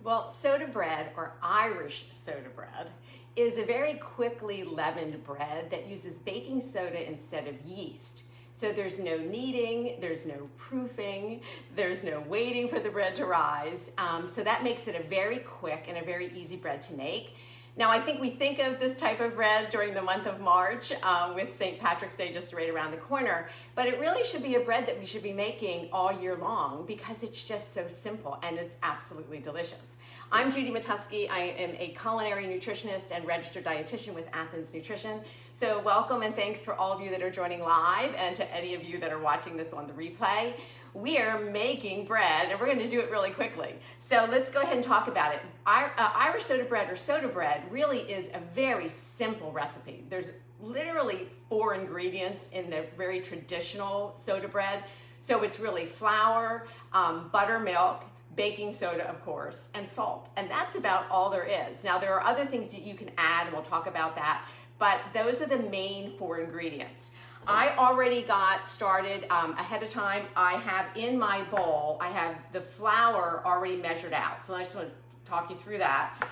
Well, soda bread, or Irish soda bread, is a very quickly leavened bread that uses baking soda instead of yeast. So there's no kneading, there's no proofing, there's no waiting for the bread to rise. So that makes it a very quick and a very easy bread to make. Now, I think we think of this type of bread during the month of March with St. Patrick's Day just right around the corner, but it really should be a bread that we should be making all year long because it's just so simple and it's absolutely delicious. I'm Judy Matusky. I am a culinary nutritionist and registered dietitian with Athens Nutrition. So welcome and thanks for all of you that are joining live and to any of you that are watching this on the replay. We are making bread and we're going to do it really quickly. So let's go ahead and talk about it. Irish soda bread or soda bread really is a very simple recipe. There's literally 4 ingredients in the very traditional soda bread. So it's really flour, buttermilk, baking soda, of course, and salt. And that's about all there is. Now, there are other things that you can add, and we'll talk about that, but those are the main 4 ingredients. I already got started ahead of time. I have in my bowl, I have the flour already measured out. So I just want to talk you through that.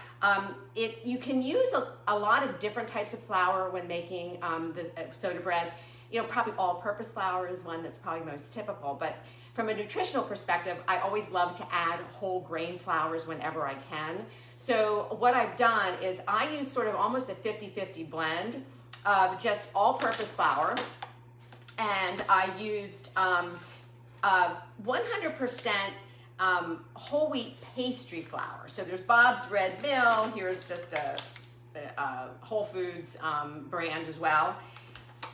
You can use a lot of different types of flour when making the soda bread. You know, probably all-purpose flour is one that's probably most typical, but from a nutritional perspective, I always love to add whole grain flours whenever I can. So what I've done is I use sort of almost a 50-50 blend of just all-purpose flour, and I used 100% whole wheat pastry flour. So there's Bob's Red Mill. Here's just a Whole Foods brand as well.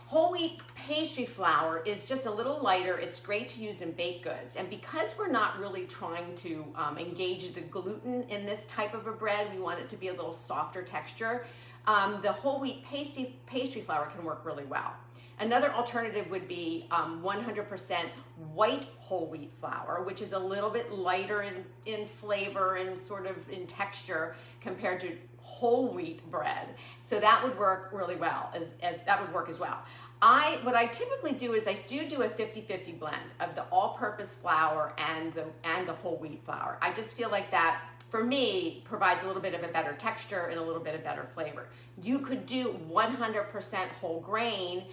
Whole wheat pastry flour is just a little lighter. It's great to use in baked goods. And because we're not really trying to engage the gluten in this type of a bread, we want it to be a little softer texture, the whole wheat pastry flour can work really well. Another alternative would be 100% white whole wheat flour, which is a little bit lighter in flavor and sort of in texture compared to whole wheat bread. So that would work really well, that would work as well. What I typically do is I do a 50-50 blend of the all-purpose flour and the whole wheat flour. I just feel like that, for me, provides a little bit of a better texture and a little bit of better flavor. You could do 100% whole grain.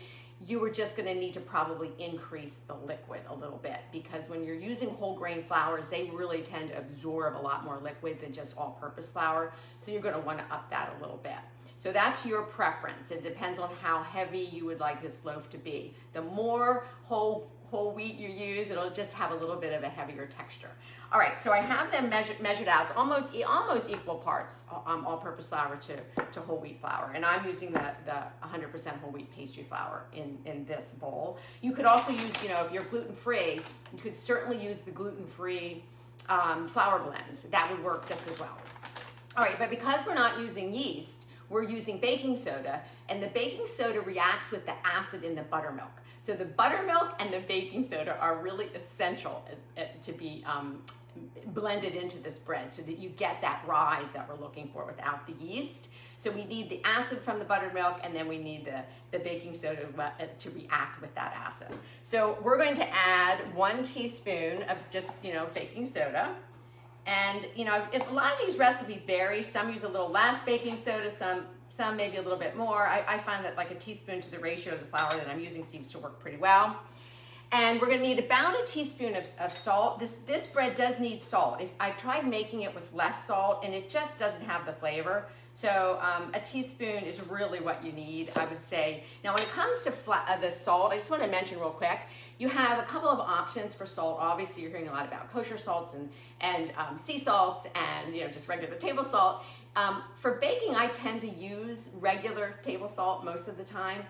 You are just going to need to probably increase the liquid a little bit, because when you're using whole grain flours, they really tend to absorb a lot more liquid than just all-purpose flour. So you're going to want to up that a little bit. So that's your preference. It depends on how heavy you would like this loaf to be. The more whole wheat you use, it'll just have a little bit of a heavier texture. All right, so I have them measured out. It's almost equal parts, all-purpose flour to whole wheat flour, and I'm using the 100% whole wheat pastry flour in this bowl. You could also use, you know, if you're gluten-free, you could certainly use the gluten-free flour blends. That would work just as well. All right, but because we're not using yeast, we're using baking soda, and the baking soda reacts with the acid in the buttermilk. So the buttermilk and the baking soda are really essential to be blended into this bread so that you get that rise that we're looking for without the yeast. So we need the acid from the buttermilk, and then we need the baking soda to react with that acid. So we're going to add 1 teaspoon of just, you know, baking soda. And, you know, a lot of these recipes vary. Some use a little less baking soda, some maybe a little bit more. I find that like a teaspoon to the ratio of the flour that I'm using seems to work pretty well. And we're going to need about a teaspoon of salt. This bread does need salt. I've tried making it with less salt, and it just doesn't have the flavor. So a teaspoon is really what you need, I would say. Now, when it comes to the salt, I just want to mention real quick, you have a couple of options for salt. Obviously, you're hearing a lot about kosher salts and sea salts and, you know, just regular table salt. For baking, I tend to use regular table salt most of the time.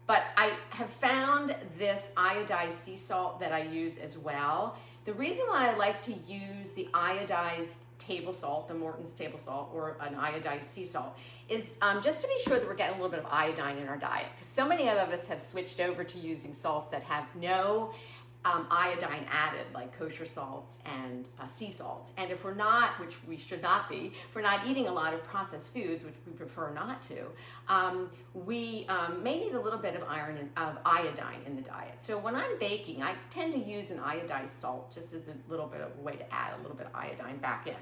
But I have found this iodized sea salt that I use as well. The reason why I like to use the iodized table salt, the Morton's table salt, or an iodized sea salt, is just to be sure that we're getting a little bit of iodine in our diet. Because so many of us have switched over to using salts that have no iodine added, like kosher salts and sea salts. And if we're not, which we should not be, if we're not eating a lot of processed foods, which we prefer not to, we may need a little bit of iodine in the diet. So when I'm baking, I tend to use an iodized salt just as a little bit of a way to add a little bit of iodine back in.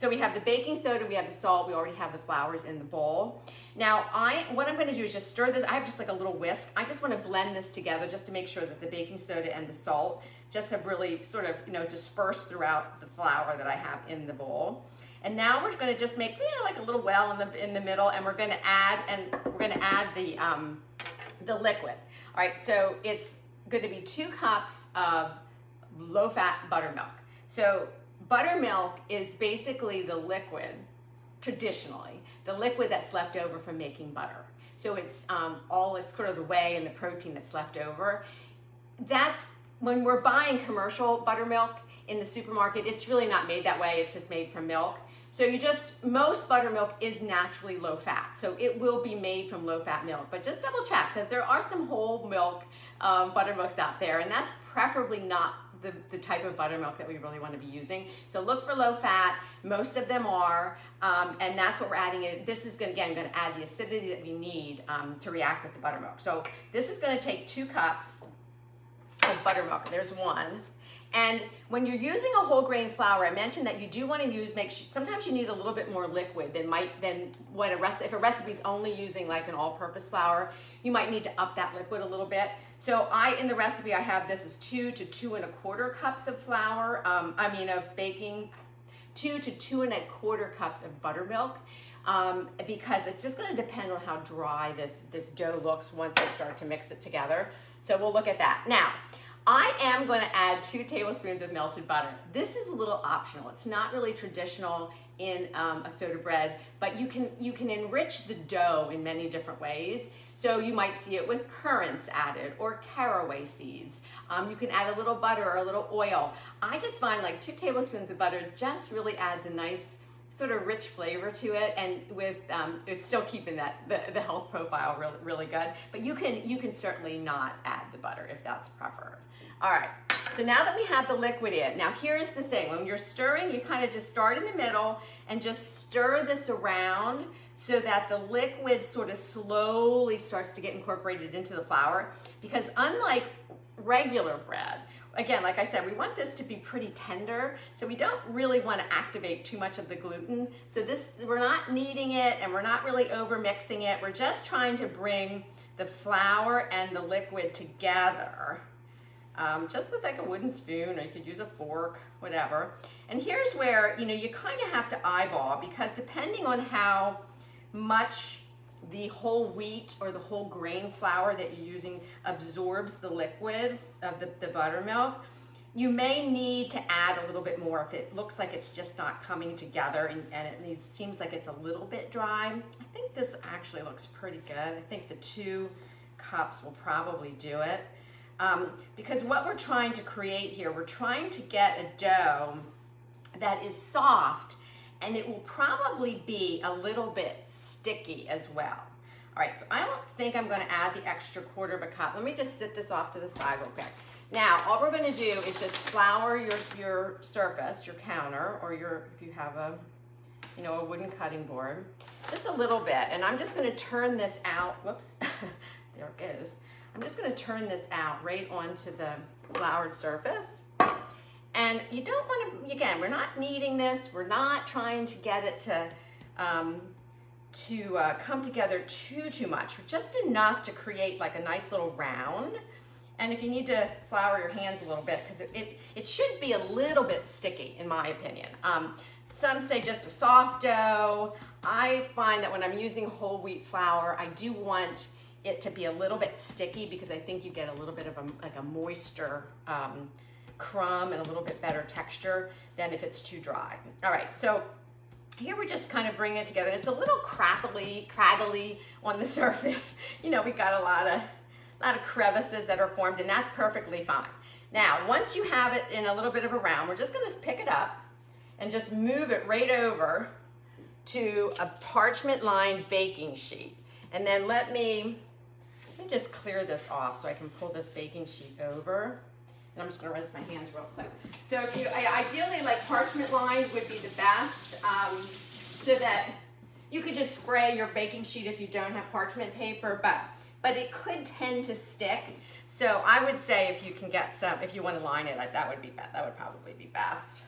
So we have the baking soda, we have the salt, we already have the flours in the bowl. Now what I'm gonna do is just stir this. I have just like a little whisk. I just wanna blend this together just to make sure that the baking soda and the salt just have really sort of, dispersed throughout the flour that I have in the bowl. And now we're gonna just make, like a little well in the middle, and we're gonna add the liquid. All right, so it's gonna be 2 cups of low-fat buttermilk. So buttermilk is basically the liquid, traditionally, the liquid that's left over from making butter. So it's sort of the whey and the protein that's left over. That's when we're buying commercial buttermilk in the supermarket, it's really not made that way, it's just made from milk. So most buttermilk is naturally low fat, so it will be made from low fat milk, but just double check, because there are some whole milk buttermilks out there, and that's preferably not the type of buttermilk that we really want to be using. So look for low fat, most of them are, and that's what we're adding in. This is going to add the acidity that we need to react with the buttermilk. So this is going to take 2 cups of buttermilk. There's 1. And when you're using a whole grain flour, I mentioned that you do want to sometimes you need a little bit more liquid than what if a recipe is only using like an all-purpose flour, you might need to up that liquid a little bit. So in the recipe, I have this as 2 to 2 1/4 cups of flour, of baking, 2 to 2 1/4 cups of buttermilk, because it's just going to depend on how dry this dough looks once I start to mix it together. So we'll look at that. Now, I am going to add 2 tablespoons of melted butter. This is a little optional. It's not really traditional in a soda bread, but you can enrich the dough in many different ways. So you might see it with currants added or caraway seeds. You can add a little butter or a little oil. I just find like 2 tablespoons of butter just really adds a nice sort of rich flavor to it, and with it's still keeping the health profile really good. But you can certainly not add the butter if that's preferred. All right, so now that we have the liquid in, now here's the thing. When you're stirring, you kind of just start in the middle and just stir this around so that the liquid sort of slowly starts to get incorporated into the flour, because unlike regular bread, again, like I said, we want this to be pretty tender, so we don't really want to activate too much of the gluten. So we're not kneading it and we're not really over mixing it. We're just trying to bring the flour and the liquid together, just with like a wooden spoon, or you could use a fork, whatever. And here's where, you kind of have to eyeball, because depending on how much the whole wheat or the whole grain flour that you're using absorbs the liquid of the buttermilk, you may need to add a little bit more if it looks like it's just not coming together and it seems like it's a little bit dry. I think this actually looks pretty good. I think the 2 cups will probably do it. Because what we're trying to create here, we're trying to get a dough that is soft, and it will probably be a little bit sticky as well. All right, so I don't think I'm going to add the extra 1/4 cup. Let me just sit this off to the side real quick. Now, all we're going to do is just flour your surface, your counter, or if you have a wooden cutting board, just a little bit. And I'm just going to turn this out. Whoops, there it goes. I'm just going to turn this out right onto the floured surface. And you don't want to, again, we're not kneading this. We're not trying to get it to come together too much, just enough to create like a nice little round. And if you need to flour your hands a little bit, because it should be a little bit sticky, in my opinion. Some say just a soft dough. I find that when I'm using whole wheat flour, I do want it to be a little bit sticky, because I think you get a little bit of a moister crumb and a little bit better texture than if it's too dry. All right, so here we're just kind of bringing it together. It's a little craggly on the surface. We got a lot of crevices that are formed, and that's perfectly fine. Now, once you have it in a little bit of a round, we're just gonna pick it up and just move it right over to a parchment-lined baking sheet. And then let me just clear this off so I can pull this baking sheet over. And I'm just gonna rinse my hands real quick. So if ideally, like parchment lined would be the best, so that you could just spray your baking sheet if you don't have parchment paper, but it could tend to stick. So I would say if you can get some, if you want to line it, that would probably be best.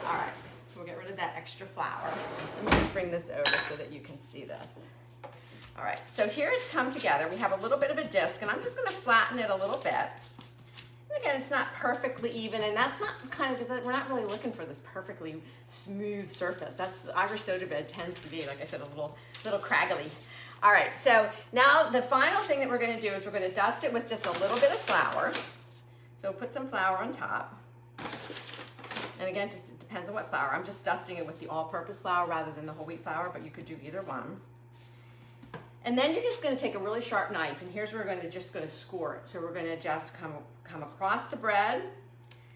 All right. So we'll get rid of that extra flour. Let me just bring this over so that you can see this. All right, so here it's come together. We have a little bit of a disc, and I'm just gonna flatten it a little bit. And again, it's not perfectly even, and that's not kind of, because we're not really looking for this perfectly smooth surface. That's, the Irish soda bread tends to be, like I said, a little craggly. All right, so now the final thing that we're gonna do is we're gonna dust it with just a little bit of flour. So put some flour on top. And again, just it depends on what flour. I'm just dusting it with the all-purpose flour rather than the whole wheat flour, but you could do either one. And then you're just gonna take a really sharp knife, and here's where we're just gonna score it. So we're gonna just come across the bread,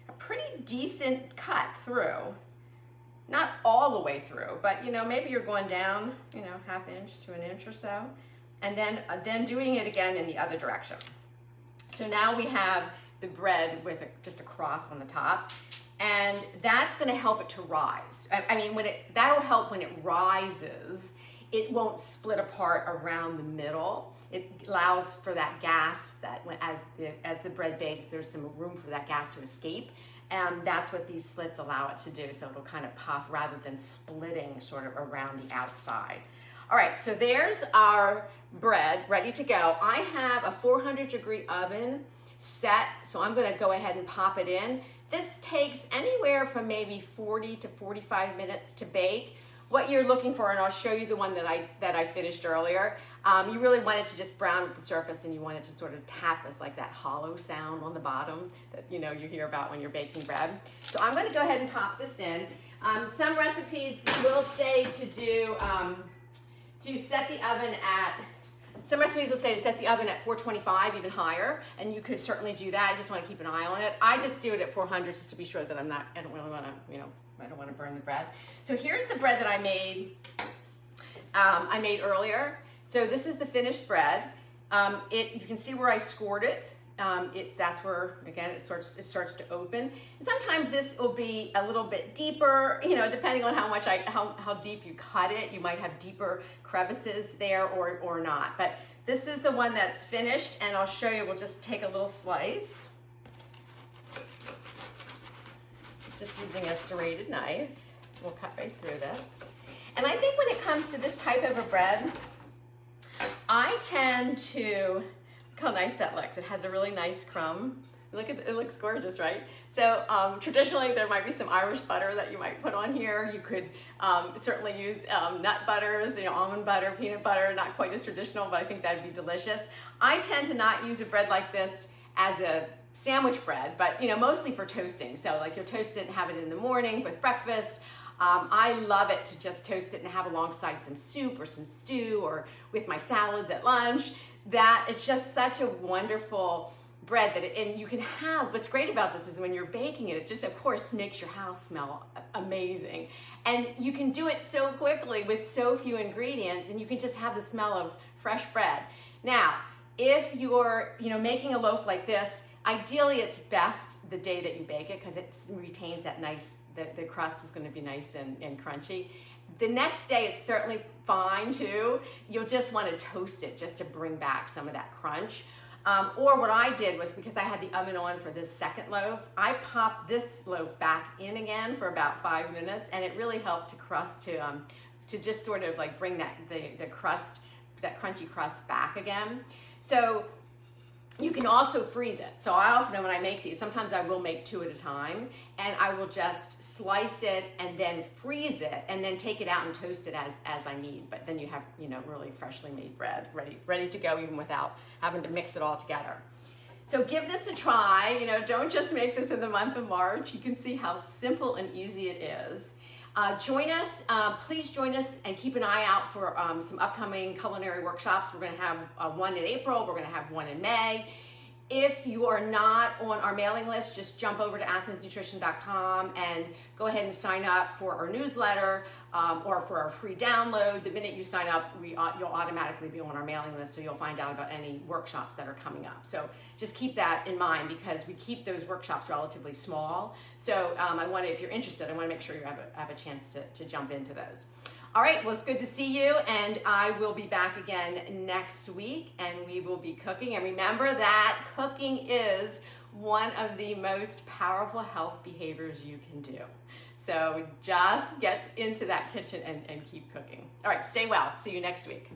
a pretty decent cut through. Not all the way through, but maybe you're going down, ½ inch to 1 inch or so, and then doing it again in the other direction. So now we have the bread with just a cross on the top, and that's going to help it to rise. I mean, that'll help when it rises. It won't split apart around the middle. It allows for that gas that as the bread bakes, there's some room for that gas to escape. And that's what these slits allow it to do. So it'll kind of puff rather than splitting sort of around the outside. All right, so there's our bread ready to go. I have a 400-degree oven set, so I'm gonna go ahead and pop it in. This takes anywhere from maybe 40 to 45 minutes to bake. What you're looking for, and I'll show you the one that I finished earlier, you really want it to just brown at the surface, and you want it to sort of tap as like that hollow sound on the bottom that you hear about when you're baking bread. So I'm going to go ahead and pop this in. Some recipes will say to set the oven at, some recipes will say to set the oven at 425, even higher, and you could certainly do that. I just want to keep an eye on it. I just do it at 400 just to be sure that I don't really want to, I don't want to burn the bread. So here's the bread that I made earlier. So this is the finished bread. You can see where I scored it. That's where, again, it starts to open. And sometimes this will be a little bit deeper, depending on how deep you cut it. You might have deeper crevices there or not. But this is the one that's finished, and I'll show you. We'll just take a little slice. Just using a serrated knife. We'll cut right through this. And I think when it comes to this type of a bread, I tend to, look how nice that looks. It has a really nice crumb. Look at it, looks gorgeous, right? So traditionally there might be some Irish butter that you might put on here. You could certainly use nut butters, almond butter, peanut butter, not quite as traditional, but I think that'd be delicious. I tend to not use a bread like this as a sandwich bread, but mostly for toasting. So like you'll toast it and have it in the morning with breakfast. I love it to just toast it and have alongside some soup or some stew or with my salads at lunch. That it's just such a wonderful bread and you can have, what's great about this is when you're baking it, it just of course makes your house smell amazing. And you can do it so quickly with so few ingredients, and you can just have the smell of fresh bread. Now, if you're making a loaf like this, ideally it's best the day that you bake it because it retains that nice, the crust is going to be nice and crunchy. The next day it's certainly fine too. You'll just want to toast it just to bring back some of that crunch. Or what I did was, because I had the oven on for this second loaf, I popped this loaf back in again for about 5 minutes, and it really helped to crust to just sort of like bring the crust, that crunchy crust back again. So you can also freeze it. So I often, when I make these, sometimes I will make 2 at a time, and I will just slice it and then freeze it and then take it out and toast it as I need. But then you have, really freshly made bread ready to go, even without having to mix it all together. So give this a try. Don't just make this in the month of March. You can see how simple and easy it is. Join us, please join us, and keep an eye out for some upcoming culinary workshops. We're going to have one in April, we're going to have one in May. If you are not on our mailing list, just jump over to athensnutrition.com and go ahead and sign up for our newsletter or for our free download. The minute you sign up, you'll automatically be on our mailing list, so you'll find out about any workshops that are coming up. So just keep that in mind, because we keep those workshops relatively small. So if you're interested, I want to make sure you have a chance to jump into those. All right, well, it's good to see you, and I will be back again next week, and we will be cooking. And remember that cooking is one of the most powerful health behaviors you can do. So just get into that kitchen and keep cooking. All right, stay well. See you next week.